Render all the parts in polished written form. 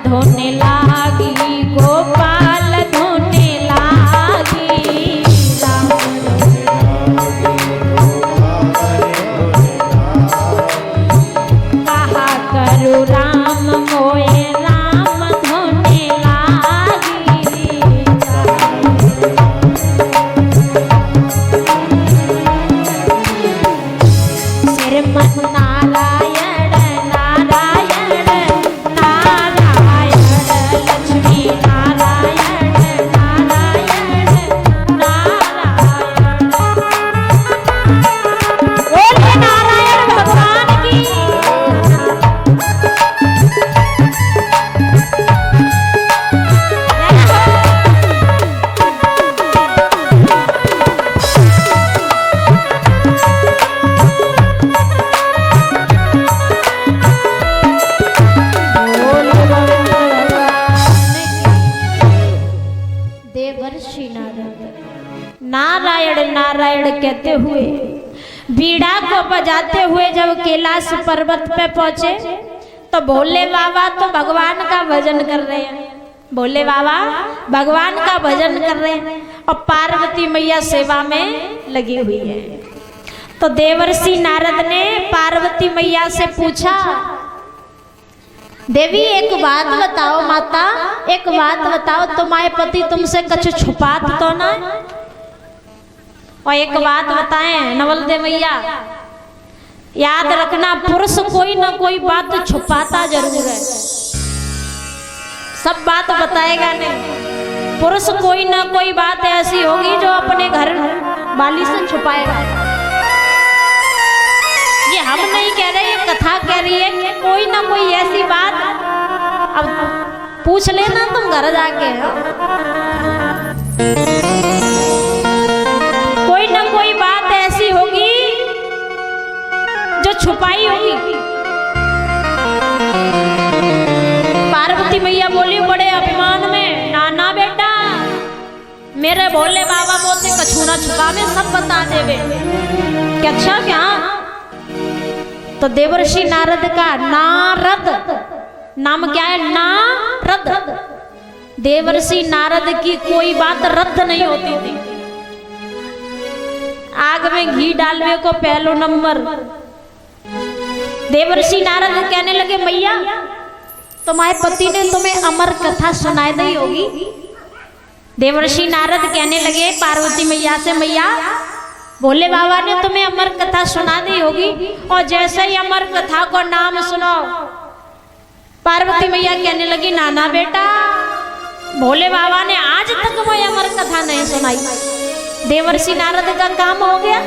धोने लागी, गोपाल धोने लागी। राम कहा करू राम मोए राम धोने लागी। श्रीमन नारायण नारायण नारायण, लक्ष्मी नारायण नारायण नारायण। बोलिए नारायण भगवान की। देवर्षि नारद नारायण नारायण कहते हुए बीड़ा को बजाते हुए जब कैलाश पर्वत पे पहुंचे तो भोले बाबा तो भगवान का भजन कर रहे हैं। भोले बाबा भगवान का भजन कर रहे हैं और पार्वती मैया सेवा में लगी हुई है। तो देवर्षि नारद ने पार्वती मैया से पूछा, देवी एक बात बताओ माता, एक बात बताओ, तुम्हारे पति तुमसे कुछ छुपात तो ना? और एक बात बताएं नवल दे मैया, याद रखना पुरुष कोई ना कोई बात छुपाता जरूर है, सब बात बताएगा नहीं। पुरुष कोई ना कोई बात ऐसी होगी जो अपने घर वाली से छुपाएगा। ये हम नहीं कह रहे, ये कथा कह रही है कि कोई ना कोई ऐसी बात अब पूछ लेना तुम घर जाके, कोई ना कोई बात ऐसी होगी जो छुपाई होगी। पार्वती मैया बोली बड़े अभिमान में, नाना बेटा मेरे भोले बाबा मोते कछु ना छुपा में सब बता देवे। क्या अच्छा क्या? तो देवर्षि नारद का नारद नाम क्या है? नारद। देवर्षि नारद की कोई बात रद्द नहीं होती थी। आग में घी डालने को पहलो नंबर। देवर्षि नारद कहने लगे, मैया तुम्हारे पति ने तुम्हें अमर कथा सुनाई दी होगी। देवर्षि नारद कहने लगे पार्वती मैया से, मैया भोले बाबा ने तुम्हें अमर कथा सुना दी होगी, और जैसे ही अमर कथा को नाम सुनो, पार्वती मैया कहने लगी, नाना बेटा भोले बाबा ने आज तक कोई अमर कथा नहीं सुनाई। देवर्षि नारद का काम हो गया,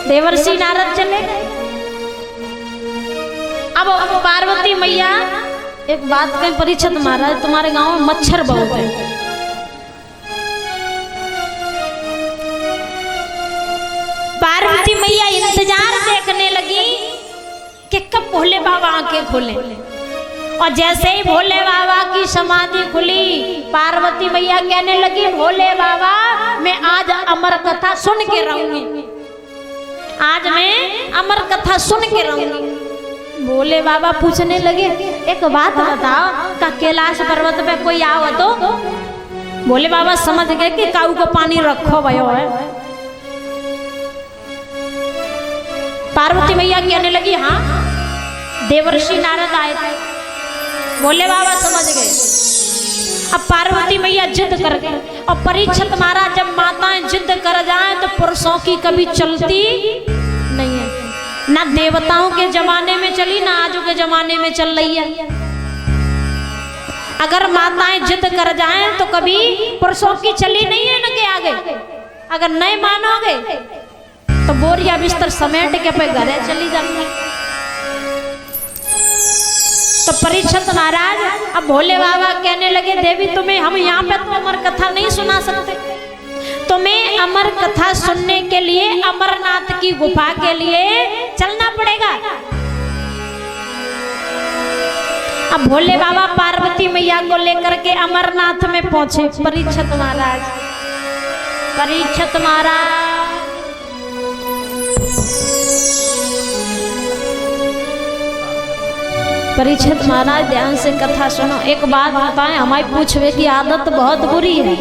देवर्षि नारद चले गए। अब पार्वती मैया एक बात कहीं, परीक्षित महाराज तुम्हारे गांव में मच्छर बहुत है। पार्वती मैया इंतजार देखने लगी कि कब भोले बाबा आंखें खोले, और जैसे ही भोले बाबा की समाधि खुली, पार्वती मैया कहने लगी, भोले बाबा मैं आज अमर कथा सुन के रहूंगी, आज मैं अमर कथा सुन के रहूंगी। भोले बाबा पूछने लगे, एक बात बताओ, का कैलाश पर्वत पे कोई आओ तो? भोले बाबा समझ गए कि काऊ को पानी रखो भयो है। पार्वती मैया कहने लगी, हाँ देवर्षि नारद आए थे। भोले बाबा समझ गए। अब पार्वती मैया जिद कर गई, और परीक्षित महाराज जब माताएं जिद कर जाएं तो पुरुषों की कभी चलती नहीं है, ना देवताओं के जमाने में चली, ना आजू के जमाने में चल रही है। अगर माताएं जिद कर जाएं तो कभी पुरुषों की चली नहीं है न के आगे। अगर नहीं मानोगे तो बोरिया बिस्तर समेट के पे घरे चली जाएंगे। तो परीक्षित महाराज अब भोले बाबा कहने लगे, देवी तुम्हें हम यहाँ पे तो अमर कथा नहीं सुना सकते, तुम्हें अमर कथा सुनने के लिए अमरनाथ की गुफा के लिए चलना पड़ेगा। अब भोले बाबा पार्वती मैया को लेकर के अमरनाथ में पहुंचे। परीक्षित महाराज परीक्षित महाराज ध्यान से कथा सुनो। एक बात बताएं, हमारी पूछवे की आदत बहुत बुरी है।